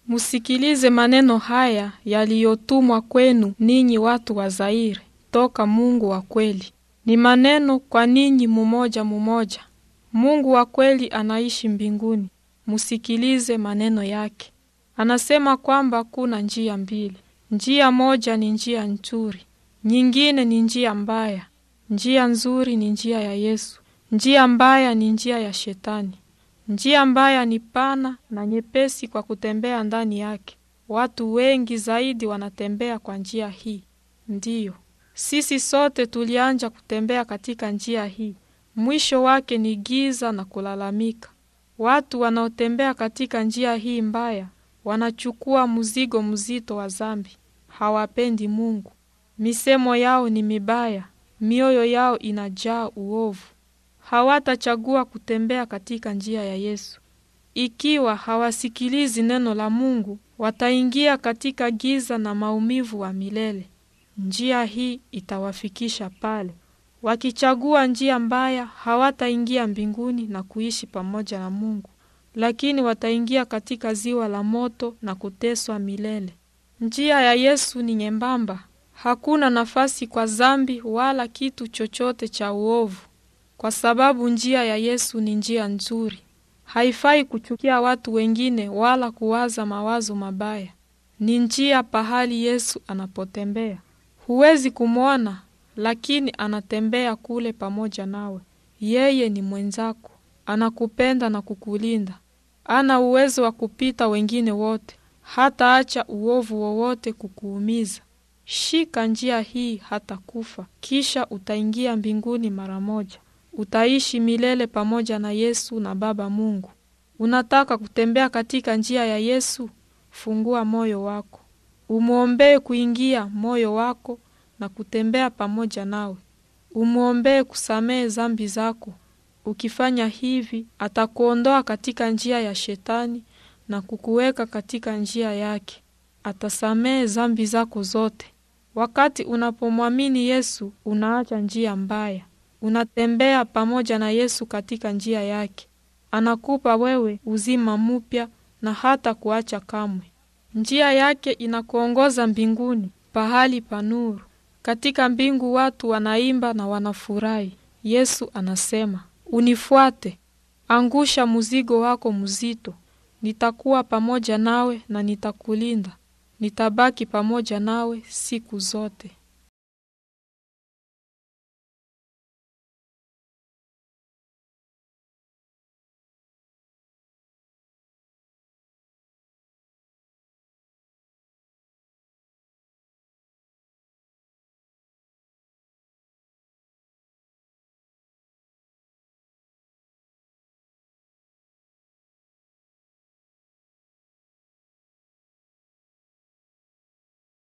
Musikilize maneno haya yaliyotumwa kwenu ninyi watu wa Zaire, toka Mungu wa kweli. Ni maneno kwa ninyi mumoja mumoja. Mungu wa kweli anaishi mbinguni. Musikilize maneno yake. Anasema kwamba kuna njia mbili. Njia moja ni njia nzuri, nyingine ni njia mbaya. Njia nzuri ni njia ya Yesu. Njia mbaya ni njia ya Shetani. Njia mbaya ni pana na nyepesi kwa kutembea ndani yake. Watu wengi zaidi wanatembea kwa njia hii. Ndiyo, sisi sote tulianja kutembea katika njia hii. Mwisho wake ni giza na kulalamika. Watu wanaotembea katika njia hii mbaya wanachukua mzigo mzito wa dhambi. Hawapendi Mungu. Misemo yao ni mibaya, mioyo yao inajaa uovu. Hawatachagua kutembea katika njia ya Yesu. Ikiwa hawasikilizi neno la Mungu, wataingia katika giza na maumivu wa milele. Njia hii itawafikisha pale. Wakichagua njia mbaya, hawataingia mbinguni na kuishi pamoja na Mungu, lakini wataingia katika ziwa la moto na kuteswa milele. Njia ya Yesu ni nyembamba. Hakuna nafasi kwa dhambi wala kitu chochote cha uovu, kwa sababu njia ya Yesu ni njia nzuri. Haifai kuchukia watu wengine wala kuwaza mawazo mabaya. Ni njia pahali Yesu anapotembea. Huwezi kumwona, lakini anatembea kule pamoja nawe. Yeye ni mwenzako, anakupenda na kukulinda. Ana uwezo wa kupita wengine wote, hata acha uovu wowote kukuumiza. Shika njia hii hata kufa, kisha utaingia mbinguni mara moja. Utaishi milele pamoja na Yesu na Baba Mungu. Unataka kutembea katika njia ya Yesu? Fungua moyo wako. Umuombee kuingia moyo wako na kutembea pamoja nawe. Umuombee kusamehe dhambi zako. Ukifanya hivi, atakuondoa katika njia ya Shetani na kukuweka katika njia yake. Atasamehe dhambi zako zote. Wakati unapomwamini Yesu, unaacha njia mbaya. Unatembea pamoja na Yesu katika njia yake. Anakupa wewe uzima mpya na hata kuacha kamwe. Njia yake inakuongoza mbinguni, pahali pa nuru. Katika mbingu watu wanaimba na wanafurahi. Yesu anasema, unifuate, angusha mzigo wako mzito. Nitakuwa pamoja nawe na nitakulinda. Nitabaki pamoja nawe siku zote.